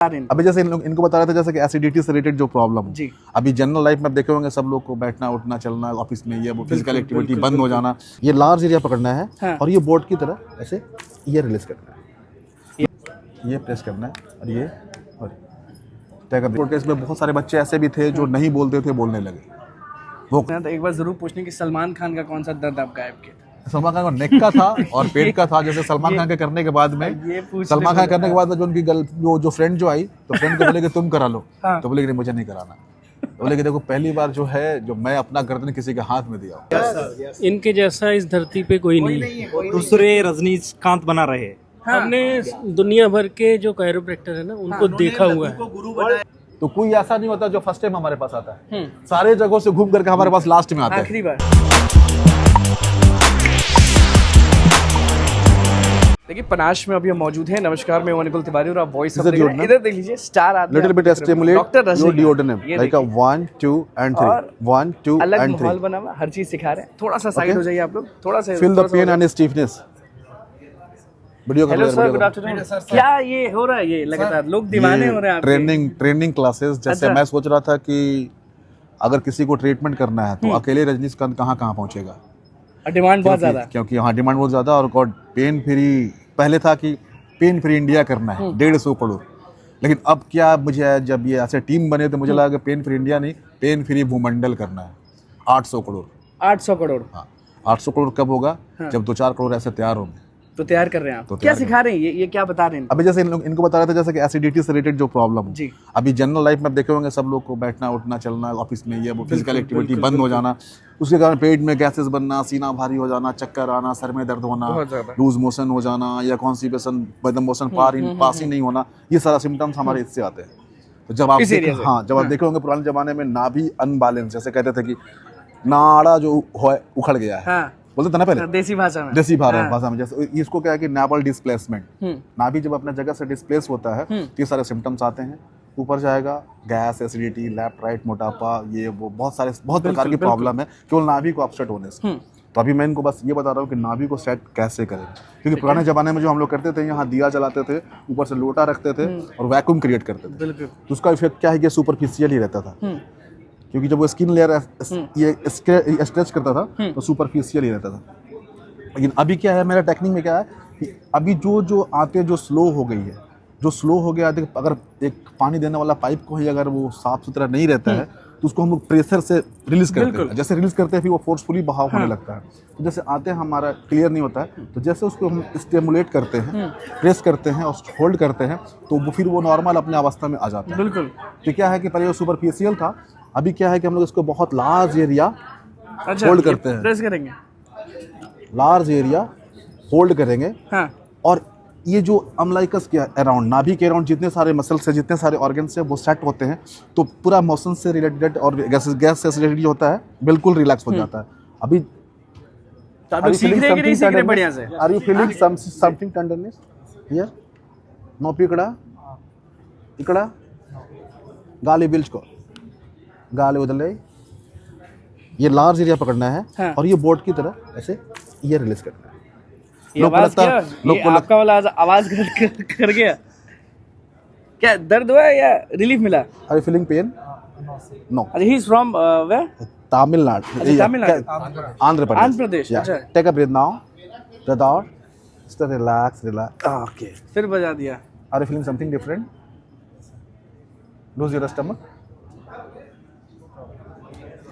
अभी जैसे इनको बता रहे थे जैसे कि एसिडिटी से रिलेटेड जो प्रॉब्लम हो, अभी जनरल लाइफ में आप देखे होंगे सब लोग को बैठना उठना चलना ऑफिस में ये वो फिजिकल एक्टिविटी बंद हो जाना, ये लार्ज एरिया पकड़ना है। हाँ। और ये बोर्ड की तरह ऐसे ये रिलीज करना है, ये प्रेस करना है और ये केस में बहुत सारे बच्चे ऐसे भी थे जो नहीं बोलते थे, बोलने लगे। वो तो एक बार जरूर पूछने की सलमान खान का कौन सा दर्द आप गायब किया? सलमान खान का नेक का था और पेट का था। जैसे सलमान खान के करने के बाद में सलमान खान करने के बाद जो उनकी जो फ्रेंड जो आई तो फ्रेंड को बोले कि तुम करा लो। हाँ। तो बोले कि मुझे नहीं कराना। तो बोले कि देखो पहली बार जो है जो मैं अपना गर्दन किसी के हाथ में दिया, इनके जैसा इस धरती पे कोई नहीं है। दूसरे रजनीकांत बना रहे। हाँ। हमने दुनिया भर के जो कायरोप्रैक्टर है ना उनको देखा हुआ है। तो कोई ऐसा नहीं होता जो फर्स्ट टाइम हमारे पास आता है, सारे जगहों से घूम करके हमारे पास लास्ट में आता है। आखिरी बार देखिए पनाश में अभी हम मौजूद हैं। नमस्कार, मैं निकुल तिवारी और आप वॉइस ऑफ इधर देख लीजिए स्टार आदमी little bit stimulate your duodenum like 1 2 and 3 1 2 अलग एंड 3 माहौल बना हुआ, हर चीज सिखा रहे हैं। थोड़ा सा साइड हो जाइए आप लोग, थोड़ा सा feel the pain and stiffness. Video hello sir, good afternoon. क्या ये हो रहा है? ये लगातार लोग दीवाने हो रहे हैं। Training classes. जैसे मैं सोच रहा था कि अगर किसी को ट्रीटमेंट करना है तो अकेले रजनीकांत कहाँ पहुंचेगा। डिमांड बहुत ज्यादा, क्योंकि हाँ डिमांड बहुत ज्यादा। और पेन फ्री पहले था कि पेन फ्री इंडिया करना है 150 करोड़, लेकिन अब क्या मुझे जब ये ऐसे टीम बने तो मुझे लगा कि पेन फ्री इंडिया नहीं, पेन फ्री भूमंडल करना है 800 करोड़। 800 करोड़। हाँ 800 करोड़ कब होगा? जब 2-4 करोड़ ऐसे तैयार होंगे। तो तैयार कर रहे हैं आप? तो क्या सिखा रहे हैं? ये क्या बता रहे हैं? अभी जैसे इनको बता रहे थे जैसे कि एसिडिटी से रिलेटेड जो प्रॉब्लम हो, अभी जनरल लाइफ में आप देखे होंगे सब लोग को बैठना उठना चलना ऑफिस में ये वो फिजिकल एक्टिविटी बंद हो जाना, उसके कारण पेट में गैसेस बनना, सीना भारी हो जाना, चक्कर आना, सर में दर्द होना, लूज मोशन हो जाना या कॉन्स्टिपेशन, बदन मोशन पास ही नहीं होना, ये सारा सिम्टम्स हमारे इससे आते हैं। तो जब आप जब आप देखे होंगे पुराने जमाने में नाभि अनबैलेंस, जैसे कहते थे कि नाड़ा जो उखड़ गया है, बोलते थे ना पहले देसी भाषा में। जैसे इसको क्या है कि नाभल डिस्प्लेसमेंट, नाभि जब अपने जगह से डिस्प्लेस होता है तो ये सारे सिम्टम्स आते हैं। ऊपर जाएगा गैस, एसिडिटी, लेफ्ट राइट मोटापा, ये वो बहुत प्रकार की प्रॉब्लम है केवल नाभि को अपसेट होने से। तो अभी मैं इनको बस ये बता रहा हूँ कि नाभि को सेट कैसे करें, क्योंकि पुराने जमाने में जो हम लोग करते थे यहाँ दिया जलाते थे, ऊपर से लोटा रखते थे और वैक्यूम क्रिएट करते थे। तो उसका इफेक्ट क्या है कि सुपरफिशियल ही रहता था, क्योंकि जब वो स्किन लेयर ये स्ट्रेच करता था तो सुपरफिशियल ही रहता था। लेकिन अभी क्या है, मेरा टेक्निक में क्या है कि अभी जो आते जो स्लो हो गई है, जो स्लो हो गया है, अगर एक पानी देने वाला पाइप को ही अगर वो साफ सुथरा नहीं रहता है तो उसको हम लोग प्रेशर से रिलीज करते हैं। जैसे रिलीज करते हैं फिर वो फोर्सफुली बहाव होने लगता है। तो जैसे आते हैं हमारा क्लियर नहीं होता है, तो जैसे उसको हम स्टिमुलेट करते हैं, प्रेस करते हैं और होल्ड करते हैं तो वो फिर वो नॉर्मल अपने अवस्था में आ जाता है। बिल्कुल। तो क्या है कि पहले वो सुपरफिशियल था, अभी क्या है कि हम लोग इसको बहुत लार्ज एरिया होल्ड करते हैं, प्रेस करेंगे, लार्ज एरिया होल्ड करेंगे। हाँ। और ये जो अम्लाइकस के अराउंड, नाभि के अराउंड जितने सारे मसल्स है, जितने सारे ऑर्गन्स है, वो सेट होते हैं तो पूरा मोशन से रिलेटेड और गैस से रिलेटेड होता है, बिल्कुल रिलैक्स हो जाता है। अभी are you feeling something tenderness here? नोपी इकड़ा गाली बिल्चको गाली उधले, ये लार्ज एरिया पकड़ना है। हाँ। और ये बोर्ड की तरह ऐसे ये रिलीज करना है। लोग आपका वाला आवाज कर गया क्या? दर्द हुआ या रिलीफ मिला? Are you feeling pain? No. He is from where? Tamil Nadu. Andhra Pradesh. Yeah. Take a breath now. Breathe out. Just relax. Okay. फिर बजा दिया। Are you feeling something different? Lose your stomach.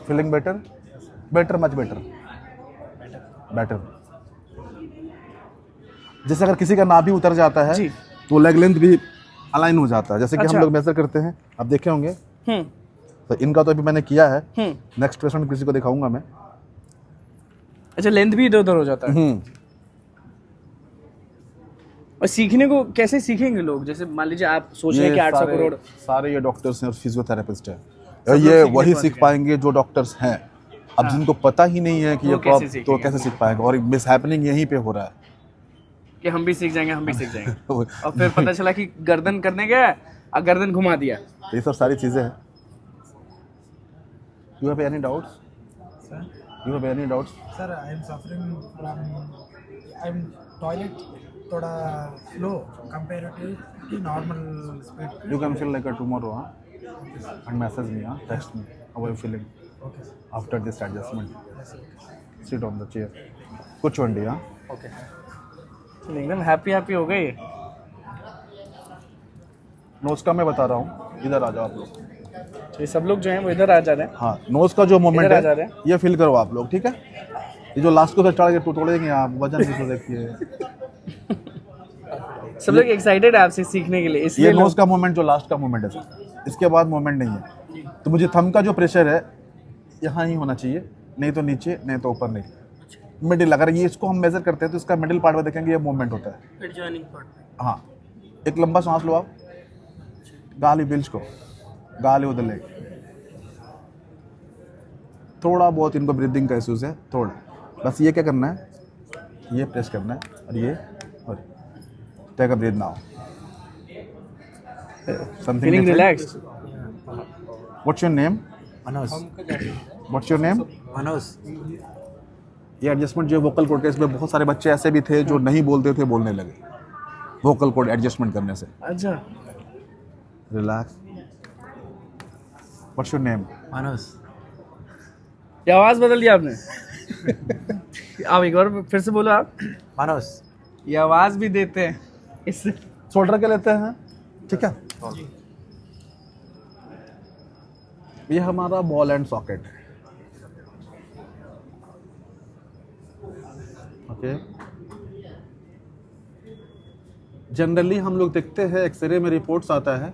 Feeling better? Better, much better. Better. जैसे अगर किसी का नाभि उतर जाता है तो लेग लेंथ भी अलाइन हो जाता है, जैसे कि हम लोग मेजर करते हैं, आप देखे होंगे। तो इनका तो अभी मैंने किया है, नेक्स्ट पेशेंट किसी को दिखाऊंगा मैं। अच्छा, लेंथ भी इधर उधर हो जाता है। और सीखने को कैसे सीखेंगे लोग? जैसे मान लीजिए आप सोच रहे हैं कि 800 करोड़ सारे ये डॉक्टर्स हैं और फिजियोथेरेपिस्ट हैं, ये वही सीख पाएंगे जो डॉक्टर्स हैं। अब जिनको पता ही नहीं है कि ये तो कैसे सीख पाएंगे, और मिस हैपनिंग यहीं पे हो रहा है कि हम भी सीख जाएंगे और फिर पता चला कि गर्दन करने गया और गर्दन घुमा दिया। ये सब सारी चीजें हैं। You have any doubts? Sir? You have any doubts? Sir, I am suffering from toilet थोड़ा slow comparative normal speed You can feel like a tomorrow, and message me, text me. How are you feeling after this adjustment? Sit on the chair. कुछ वंडी okay, एकदम happy हो गए। Knows का मैं बता रहा हूँ, इधर आ जाओ आप लोग। तो ये सब लोग जो हैं वो इधर आ जा रहे हैं। हाँ, नोज का जो मोमेंट इधर आ जा रहे है हैं। ये फील करो आप लोग, ठीक है। ये जो लास्ट को से चढ़ के तोड़ेंगे आप, वजन भी तो देखिए। सब लोग एक्साइटेड है आपसे सीखने के लिए, इसलिए ये नोज का मोमेंट जो लास्ट का मोमेंट है सर, इसके बाद मोमेंट नहीं है। तो मुझे थंब का जो प्रेशर है यहाँ ही होना चाहिए, नहीं तो नीचे, नहीं तो ऊपर नहीं, मिडिल। अगर ये इसको हम मेजर करते हैं तो इसका मिडिल पार्ट में देखेंगे ये मूवमेंट होता है। Adjoining part. हाँ, एक लंबा सांस लो आप, गाली बिल्च को, गाली उधर ले। थोड़ा बहुत इनको ब्रीदिंग का इश्यूज है, थोड़ा बस। ये क्या करना है, ये प्रेस करना है और ये, और take a breath now. Something feeling relaxed. What's your name? Manoj what's your name? Manoj ये एडजस्टमेंट जो वोकल कोड, इसमें बहुत सारे बच्चे ऐसे भी थे जो नहीं बोलते थे, बोलने लगे वोकल कोड एडजस्टमेंट करने से। अच्छा, relax. What's your name? Manoj ये आवाज बदल दिया आपने। आप एक बार फिर से बोलो आप। मनोज ये आवाज भी देते हैं इससे। शोल्डर के लेते हैं, ठीक है। ये हमारा बॉल एंड सॉकेट है, ओके। जनरली हम लोग देखते हैं, एक्सरे में रिपोर्ट्स आता है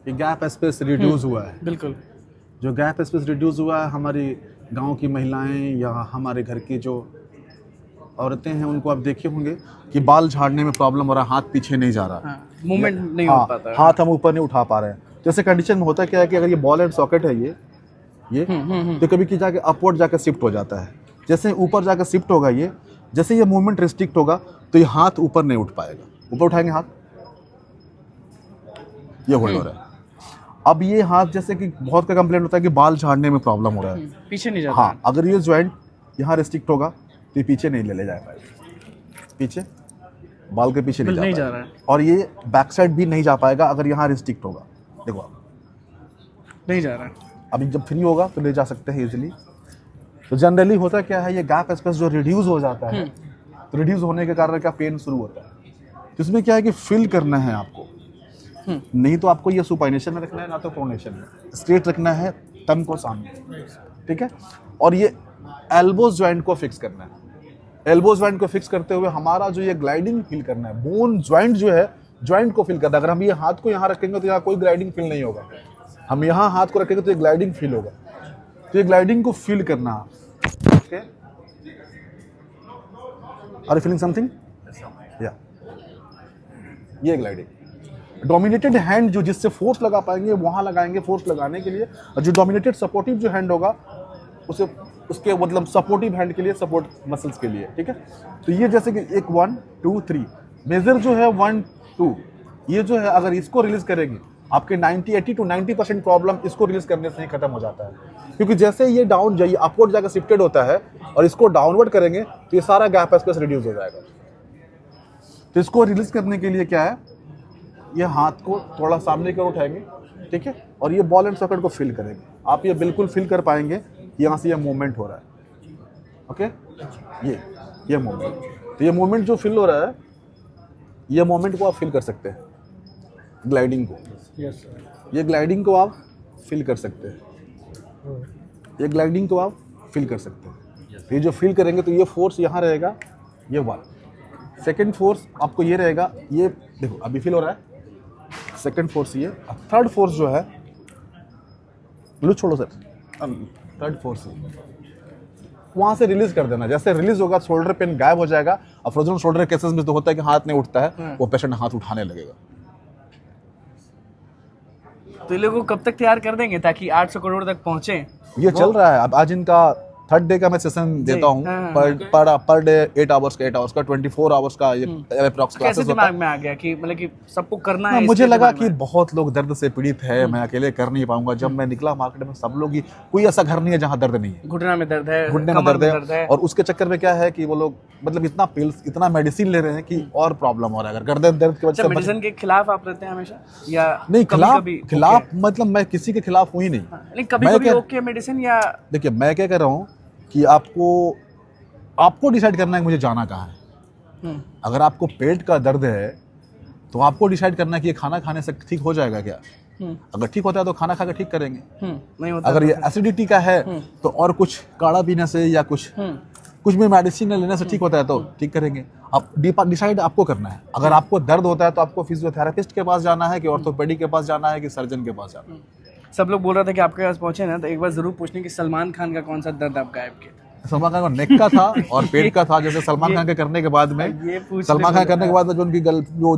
कि गैप स्पेस रिड्यूस हुआ है। बिल्कुल। जो गैप स्पेस रिड्यूस हुआ है, हमारी गांव की महिलाएं या हमारे घर की जो औरतें हैं, उनको आप देखे होंगे कि बाल झाड़ने में प्रॉब्लम हो रहा है, हाथ पीछे नहीं जा रहा, मूवमेंट नहीं हो पाता है। हाथ हम ऊपर नहीं उठा पा रहे हैं। जैसे कंडीशन में होता क्या है कि अगर ये बॉल एंड सॉकेट है ये तो कभी की जाके अपवर्ड जाकर शिफ्ट हो जाता है। जैसे ऊपर जाकर शिफ्ट होगा ये, जैसे ये मूवमेंट रिस्ट्रिक्ट होगा तो ये हाथ ऊपर नहीं उठ पाएगा। ऊपर उठाएंगे हाथ, ये होल्ड हो रहा है। अब ये हाथ, जैसे कि बहुत का कंप्लेंट होता है कि बाल झाड़ने में प्रॉब्लम हो रहा है, पीछे नहीं जाता। हाँ, अगर ये ज्वाइंट यहाँ रिस्ट्रिक्ट होगा तो ये पीछे नहीं ले जा पाएगा, पीछे बाल के पीछे नहीं जा रहा है। और ये बैक साइड भी नहीं जा पाएगा अगर यहाँ रिस्ट्रिक्ट होगा। देखो आप, नहीं जा रहा है। अभी जब फ्री होगा तो ले जा सकते हैं इजीली। तो जनरली होता क्या है, ये गैप स्पेस जो रिड्यूस हो जाता है, तो रिड्यूस होने के कारण क्या पेन शुरू होता है। तो इसमें क्या है कि फिल करना है आपको, नहीं तो आपको ये सुपाइनेशन में रखना है, ना तो प्रोनेशन में। स्ट्रेट रखना है, तम को सामने, ठीक है। और ये एल्बोज ज्वाइंट को फिक्स करना है। एल्बोज ज्वाइंट को फिक्स करते हुए हमारा जो ये ग्लाइडिंग फील करना है, बोन ज्वाइंट जो है, ज्वाइंट को फील करना है। अगर हम ये हाथ को यहाँ रखेंगे तो यहाँ कोई ग्लाइडिंग फील नहीं होगा, हम यहाँ हाथ को रखेंगे तो ये ग्लाइडिंग फील होगा। तो ये ग्लाइडिंग को फील करना, okay. Are you feeling something? या ये ग्लाइडिंग। डोमिनेटेड हैंड जो जिससे फोर्स लगा पाएंगे वहाँ लगाएंगे फोर्स लगाने के लिए, और जो डोमिनेटेड सपोर्टिव जो हैंड होगा उसे उसके मतलब सपोर्टिव हैंड के लिए, सपोर्ट मसल्स के लिए, ठीक है। तो ये जैसे कि एक 1 2 3 मेजर जो है 1 2, ये जो है अगर इसको रिलीज करेंगे आपके 80 to 90% प्रॉब्लम इसको रिलीज करने से ही खत्म हो जाता है। क्योंकि जैसे ये डाउन जाइए, अपवर्ड जाकर शिफ्टेड होता है और इसको डाउनवर्ड करेंगे तो ये सारा गैप स्पेस रिड्यूस हो जाएगा। तो इसको रिलीज करने के लिए क्या है, ये हाथ को थोड़ा सामने की ओर उठाएंगे, ठीक है, और ये बॉल एंड सॉकेट को फील करेंगे। आप ये बिल्कुल फील कर पाएंगे यहाँ से ये मूवमेंट हो रहा है, ओके। ये मूवमेंट, तो ये मूवमेंट जो फील हो रहा है, ये मूवमेंट को आप फील कर सकते हैं, ग्लाइडिंग को। ये ग्लाइडिंग को आप फील कर सकते हैं, ये ग्लाइडिंग को आप फील कर सकते हैं। ये जो फील करेंगे तो ये फोर्स यहाँ रहेगा, ये 1। सेकेंड फोर्स आपको ये रहेगा, ये देखो अभी फील हो रहा है, सेकेंड फोर्स ये। थर्ड फोर्स जो है, लो छोड़ो सर, थर्ड फोर्स वहाँ से रिलीज कर देना। जैसे रिलीज होगा शोल्डर पेन गायब हो जाएगा। और फ्रोजन शोल्डर केसेस में तो होता है कि हाथ नहीं उठता है, वो पेशेंट हाथ उठाने लगेगा। तो ये लोगों को कब तक तैयार कर देंगे ताकि 800 करोड़ तक पहुंचे? ये चल रहा है अब। आज इनका थर्ड डे का मैं सेशन देता हूँ पर डे 8 आवर्स का 24 आवर्स का ये अप्रॉक्स कैसे क्लासेस होता दिमाग है। में आ गया कि मतलब कि सबको करना हाँ, है? मुझे इसलिए लगा दिमाग कि में बहुत लोग दर्द से पीड़ित है, मैं अकेले कर नहीं पाऊंगा। जब मैं निकला मार्केट में सब लोग ही, कोई ऐसा घर नहीं है जहाँ दर्द नहीं है। घुटना में दर्द है, घुटने में कमर दर्द है और उसके चक्कर में क्या है कि वो लोग मतलब इतना पिल्स इतना मेडिसिन ले रहे हैं कि और प्रॉब्लम हो रहा है। अगर गर्दन दर्द की वजह से मेडिसिन के खिलाफ आप रहते हैं हमेशा या नहीं, कभी खिलाफ मतलब मैं किसी के खिलाफ हूँ ही नहीं। नहीं, कभी कभी ओके मेडिसिन या देखिए मैं क्या कर रहा हूँ कि आपको डिसाइड करना है कि मुझे जाना कहाँ है। अगर आपको पेट का दर्द है तो आपको डिसाइड करना है कि ये खाना खाने से ठीक हो जाएगा क्या। अगर ठीक होता है तो खाना खा के ठीक करेंगे। नहीं होता अगर ये एसिडिटी का है तो और कुछ काढ़ा पीने से या कुछ भी मेडिसिन लेने से ठीक होता है तो ठीक करेंगे। अब डिसाइड आपको करना है। अगर आपको दर्द होता है तो आपको फिजियोथेरेपिस्ट के पास जाना है कि ऑर्थोपेडिक के पास जाना है कि सर्जन के पास जाना है। सब लोग बोल रहे थे कि आपके पास पहुंचे ना तो एक बार जरूर पूछने कि सलमान खान का कौन सा दर्द आप गायब किया? सलमान खान का नेक का था और पेट का था। जैसे सलमान खान के करने के बाद में सलमान खान करने के बाद में जो उनकी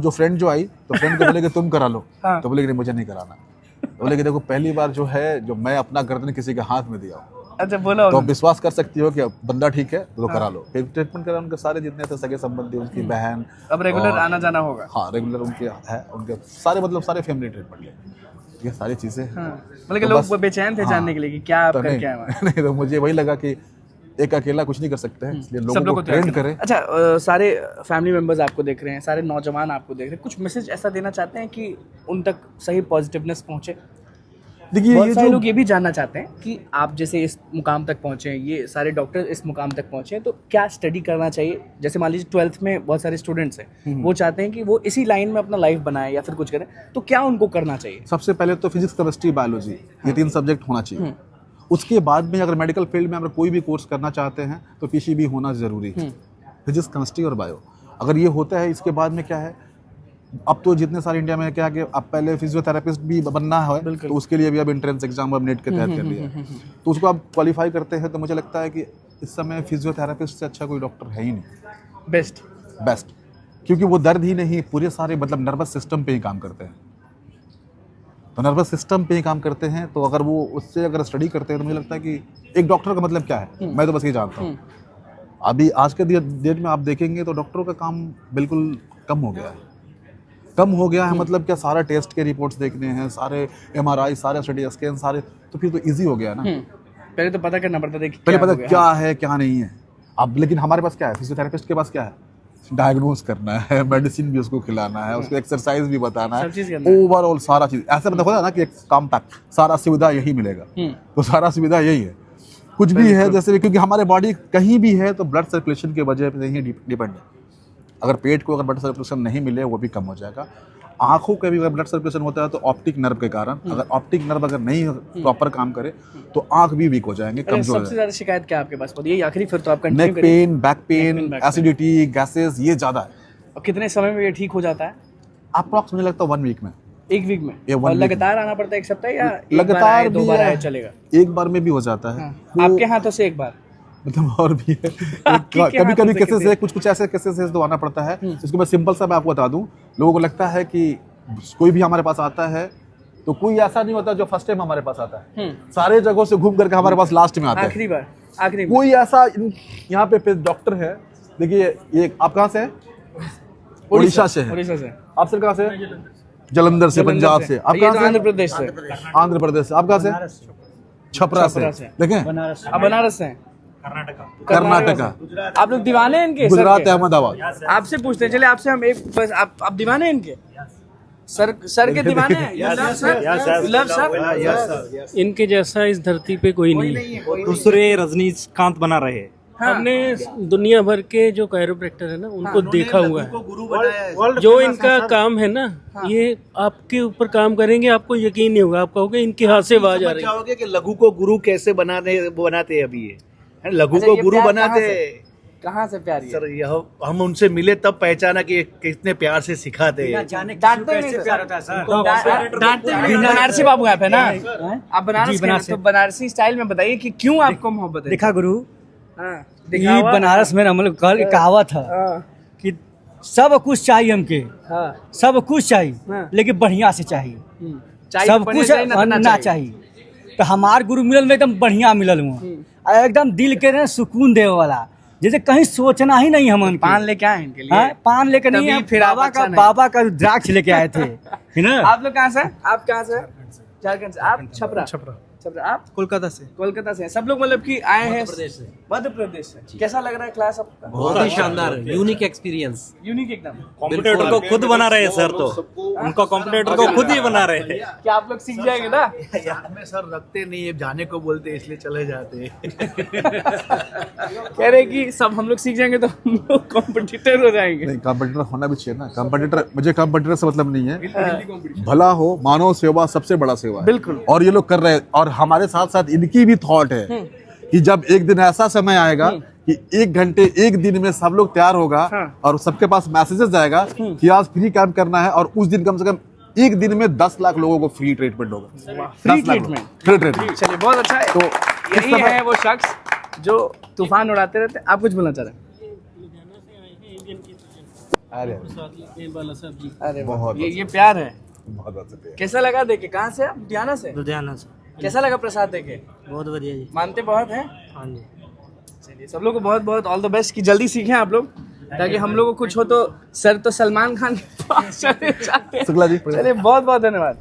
जो फ्रेंड जो आई तो फ्रेंड को बोले कि तुम करा लो। तो बोले कि नहीं मुझे नहीं कराना। तो बोले कि देखो पहली बार जो है जो मैं अपना गर्दन किसी के हाथ में दिया हूँ। अच्छा बोला तो विश्वास कर सकती हो कि बंदा ठीक है तो करा लो। फिर ट्रीटमेंट करा। उनके सारे जितने थे सगे संबंधी, उनकी बहन, अब रेगुलर आना जाना होगा। हाँ रेगुलर उनके है, उनके सारे मतलब सारे फैमिली ट्रीटमेंट ले ये सारी चीजें। मतलब कि लोग बेचैन थे जानने के लिए कि क्या आप करके आए वहाँ। नहीं तो मुझे वही लगा कि एक अकेला कुछ नहीं कर सकते हैं, इसलिए लोगों को ट्रेन करें। अच्छा सारे फैमिली मेंबर्स आपको देख रहे हैं, सारे नौजवान आपको देख रहे हैं, कुछ मैसेज ऐसा देना चाहते हैं कि उन तक सही पॉजिटिवनेस पहुंचे? देखिए बहुत ये सारे जो लोग ये भी जानना चाहते हैं कि आप जैसे इस मुकाम तक पहुंचे, ये सारे डॉक्टर इस मुकाम तक पहुंचे तो क्या स्टडी करना चाहिए? जैसे मान लीजिए 12th में बहुत सारे स्टूडेंट्स हैं, वो चाहते हैं कि वो इसी लाइन में अपना लाइफ बनाए या फिर कुछ करें, तो क्या उनको करना चाहिए? सबसे पहले तो फिजिक्स, केमिस्ट्री, बायोलॉजी ये 3 सब्जेक्ट होना चाहिए। उसके बाद में अगर मेडिकल फील्ड में अगर कोई भी कोर्स करना चाहते हैं तो पीसीबी होना जरूरी है। फिजिक्स, केमिस्ट्री और बायो अगर ये होता है, इसके बाद में क्या है, अब तो जितने सारे इंडिया में क्या है कि अब पहले फिजियोथेरेपिस्ट भी बनना है तो उसके लिए भी अब एंट्रेंस एग्जाम अब नेट के तहत कर लिया है। तो उसको आप क्वालिफाई करते हैं तो मुझे लगता है कि इस समय फिजियोथेरेपिस्ट से अच्छा कोई डॉक्टर है ही नहीं। बेस्ट क्योंकि वो दर्द ही नहीं, पूरे सारे मतलब नर्वस सिस्टम पे ही काम करते हैं। तो नर्वस सिस्टम पे ही काम करते हैं तो अगर वो उससे अगर स्टडी करते हैं तो मुझे लगता है कि एक डॉक्टर का मतलब क्या है, मैं तो बस ये जानता हूँ। अभी आज के डेट में आप देखेंगे तो डॉक्टरों का काम बिल्कुल कम हो गया है। मतलब क्या सारा टेस्ट के रिपोर्ट्स देखने हैं, सारे MRI, सारे सिटी स्कैन सारे, तो फिर तो इजी हो गया ना। पहले तो पता करना पड़ता था कि पहले पता क्या है क्या नहीं है। अब लेकिन हमारे पास क्या है, फिजियोथेरेपिस्ट के पास क्या है, डायग्नोज करना है, मेडिसिन भी उसको खिलाना है, उसको एक्सरसाइज भी बताना है, ओवरऑल सारा चीज ऐसा मतलब होता है ना कि एक काम पैक सारा सुविधा यही मिलेगा। तो सारा सुविधा यही है। कुछ भी है जैसे क्योंकि हमारे बॉडी कहीं भी है तो ब्लड सर्कुलेशन की वजह से ही डिपेंड है। अगर पेट को अगर ब्लड सर्कुलेशन नहीं मिले वो भी कम हो जाएगा। आंखों का भी अगर ब्लड सर्कुलेशन होता है तो ऑप्टिक नर्व के कारण, अगर ऑप्टिक नर्व अगर नहीं प्रॉपर काम करे तो आंख भी वीक हो जाएंगे, कमजोर हो सबसे ज्यादा शिकायत क्या आपके पास होती है? ये आखिरी फिर तो आप continue neck pain, back pain, acidity, gases, ये ज्यादा है। और कितने समय में ये ठीक हो जाता है? अप्रॉक्स मुझे लगता है 1 वीक में। 1 वीक में? और लगातार आना पड़ता है 1 सप्ताह या लगातार 2 बार आए चलेगा? एक बार में भी हो जाता है। आपके हाथों से एक बार मतलब और भी है। कभी केसेस है, कुछ ऐसे केसेस है तो आना पड़ता है। इसको मैं सिंपल सा मैं आपको बता दूं, लोगों को लगता है कि कोई भी हमारे पास आता है तो कोई ऐसा नहीं होता जो फर्स्ट टाइम हमारे पास आता है। सारे जगहों से घूम करके हमारे पास लास्ट में आता है। आखिरी बार कोई ऐसा यहाँ पे डॉक्टर है। देखिए ये आप कहाँ से हैं? उड़ीसा से है। आप सर कहाँ से? जलंधर से, पंजाब से। आप कहाँ से? आंध्र प्रदेश से। आंध्र प्रदेश से। आप कहाँ से? छपरा से। देखें बनारस से, कर्नाटका। आप लोग दीवाने हैं इनके? गुजरात, अहमदाबाद। आपसे पूछते हैं, चले आपसे हम एक बस आप दीवाने हैं इनके? सर के दीवाने हैं? इनके जैसा इस धरती पे कोई नहीं है। दूसरे रजनीकांत बना रहे हैं। हमने दुनिया भर के जो कायरोप्रैक्टर है ना उनको देखा हुआ है। जो इनका काम है ना, ये आपके ऊपर काम करेंगे, आपको यकीन नहीं होगा। आप कहोगे इनके हाथ से आवाज आ रही है कि लघु को गुरु कैसे बनाते हैं। अभी ये लघु को गुरु बनाते। कहाँ से प्यार? सर यह हम उनसे मिले तब पहचाना कि कितने प्यार से सिखाते हैं। बनारसी बाबू आप है ना? आप बनारस के, तो बनारसी स्टाइल में बताइए कि क्यों आपको मोहब्बत है? देखा गुरु, ये बनारस में हम लोग कहावत है कि सब कुछ चाहिए हमके, सब कुछ चाहिए लेकिन बढ़िया से चाहिए। सब कुछ ना चाहिए। तो हमार गुरु मिलल में एकदम बढ़िया मिलल हुआ। एकदम दिल के ना सुकून दे वाला, जैसे कहीं सोचना ही नहीं हमन के। पान लेके आए इनके लिए। हाँ, पान लेकर नहीं, तभी हम फिर आप बाबा अच्छा का नहीं। बाबा का द्राक्ष लेके आए थे, है ना। आप लोग कहाँ से हैं? आप कहाँ से हैं? झारखंड से। आप छपरा? छपरा। आप कोलकाता से। कोलकाता से हैं। सब लोग मतलब कि आए हैं मध्य प्रदेश से। कैसा लग रहा है क्लास आपका? बहुत ही शानदार, यूनिक एक्सपीरियंस। यूनिक एकदम। कॉम्पिटिटर को खुद बना रहे हैं सर, तो उनको कॉम्पिटिटर को खुद ही बना रहे हैं। क्या आप लोग सीख जाएंगे ना? याद में सर रखते नहीं है, जाने को बोलते इसलिए चले जाते कह रहे कि सब हम लोग सीख जाएंगे तो हम लोग कॉम्पिटिटर हो जाएंगे। नहीं, कॉम्पिटिटर होना भी चाहिए ना। कॉम्पिटिटर, मुझे कॉम्पिटिटर से मतलब नहीं है। भला हो, मानव सेवा सबसे बड़ा सेवा है। बिल्कुल। और ये लोग कर रहे हैं, और हमारे साथ साथ इनकी भी थॉट है कि जब एक दिन ऐसा समय आएगा कि 1 घंटे 1 दिन में सब लोग तैयार होगा और सबके पास मैसेजेस जाएगा कि आज फ्री कैंप करना है, और उस दिन कम से कम 1 दिन में 10 लाख लोगों को फ्री ट्रीटमेंट होगा। Free treatment. Free treatment. चलिए, बहुत अच्छा है। तो यही है वो शख्स जो तूफान उड़ाते रहते हैं। आप कुछ बोलना चाह रहे हैं? अरे बहुत ये प्यार है। बहुत अच्छा है। कैसा लगा देखे? कहाँ से आप? लुधियाना से? लुधियाना से। कैसा लगा प्रसाद देखे? बहुत बढ़िया जी। मानते बहुत हैं? हाँ जी। चलिए, सब लोग को बहुत बहुत ऑल द बेस्ट, कि जल्दी सीखें आप लोग, ताकि हम लोग को कुछ हो तो सर तो सलमान खान के पास चले जाते हैं। शुक्ला जी। चलिए, बहुत बहुत धन्यवाद।